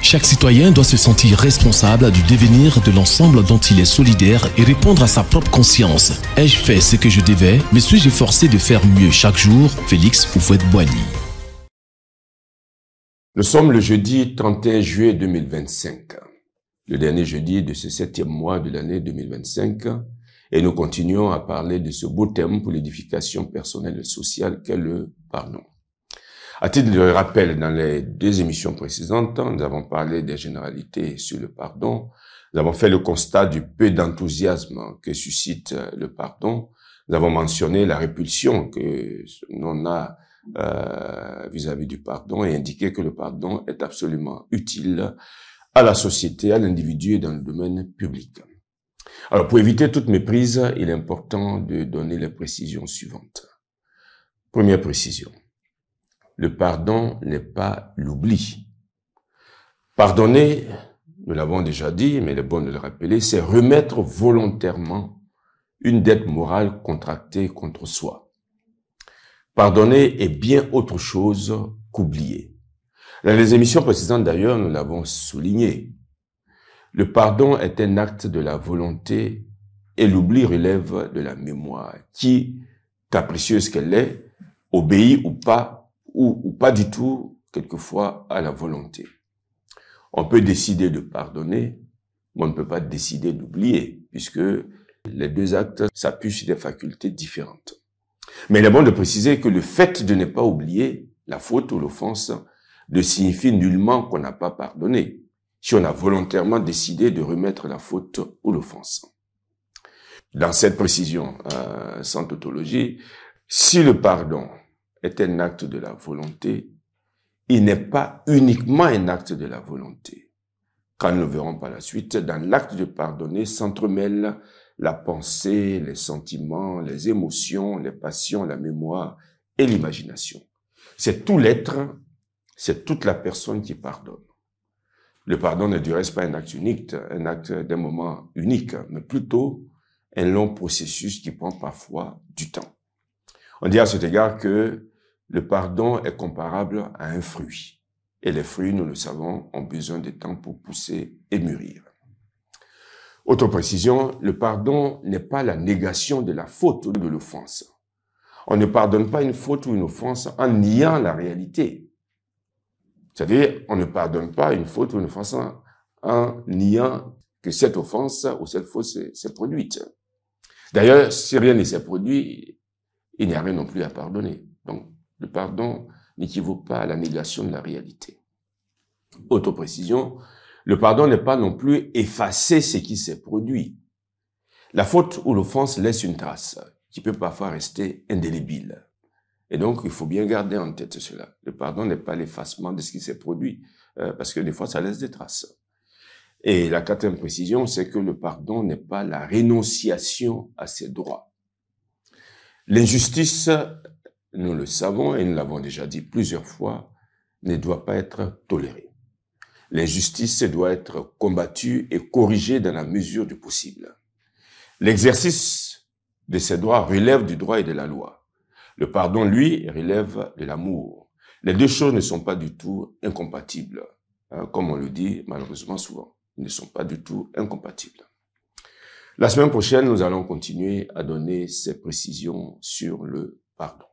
Chaque citoyen doit se sentir responsable du devenir de l'ensemble dont il est solidaire et répondre à sa propre conscience. Ai-je fait ce que je devais? Me suis-je forcé de faire mieux chaque jour? Félix Houphouët-Boigny. Nous sommes le jeudi 31 juillet 2025, le dernier jeudi de ce 7e mois de l'année 2025, et nous continuons à parler de ce beau thème pour l'édification personnelle et sociale qu'est le pardon. À titre de rappel, dans les 2 émissions précédentes, nous avons parlé des généralités sur le pardon. Nous avons fait le constat du peu d'enthousiasme que suscite le pardon. Nous avons mentionné la répulsion que l'on a vis-à-vis du pardon et indiqué que le pardon est absolument utile à la société, à l'individu et dans le domaine public. Alors, pour éviter toute méprise, il est important de donner les précisions suivantes. Première précision. Le pardon n'est pas l'oubli. Pardonner, nous l'avons déjà dit, mais il est bon de le rappeler, c'est remettre volontairement une dette morale contractée contre soi. Pardonner est bien autre chose qu'oublier. Dans les émissions précédentes, d'ailleurs, nous l'avons souligné. Le pardon est un acte de la volonté et l'oubli relève de la mémoire, qui, capricieuse qu'elle est, obéit ou pas du tout, quelquefois, à la volonté. On peut décider de pardonner, mais on ne peut pas décider d'oublier, puisque les 2 actes s'appuient sur des facultés différentes. Mais il est bon de préciser que le fait de ne pas oublier la faute ou l'offense ne signifie nullement qu'on n'a pas pardonné, si on a volontairement décidé de remettre la faute ou l'offense. Dans cette précision sans tautologie, si le pardon est un acte de la volonté, il n'est pas uniquement un acte de la volonté. Quand nous le verrons par la suite, dans l'acte de pardonner s'entremêlent la pensée, les sentiments, les émotions, les passions, la mémoire et l'imagination. C'est tout l'être, c'est toute la personne qui pardonne. Le pardon n'est du reste pas un acte unique, un acte d'un moment unique, mais plutôt un long processus qui prend parfois du temps. On dit à cet égard que le pardon est comparable à un fruit. Et les fruits, nous le savons, ont besoin de temps pour pousser et mûrir. Autre précision, le pardon n'est pas la négation de la faute ou de l'offense. On ne pardonne pas une faute ou une offense en niant la réalité. C'est-à-dire, on ne pardonne pas une faute ou une offense en niant que cette offense ou cette faute s'est produite. D'ailleurs, si rien ne s'est produit, il n'y a rien non plus à pardonner. Donc, le pardon n'équivaut pas à la négation de la réalité. Autre précision, le pardon n'est pas non plus effacer ce qui s'est produit. La faute ou l'offense laisse une trace qui peut parfois rester indélébile. Et donc, il faut bien garder en tête cela. Le pardon n'est pas l'effacement de ce qui s'est produit, parce que des fois, ça laisse des traces. Et la 4e précision, c'est que le pardon n'est pas la rénonciation à ses droits. L'injustice, nous le savons et nous l'avons déjà dit plusieurs fois, ne doit pas être tolérée. L'injustice doit être combattue et corrigée dans la mesure du possible. L'exercice de ces droits relève du droit et de la loi. Le pardon, lui, relève de l'amour. Les 2 choses ne sont pas du tout incompatibles, comme on le dit malheureusement souvent. Ils ne sont pas du tout incompatibles. La semaine prochaine, nous allons continuer à donner ces précisions sur le pardon.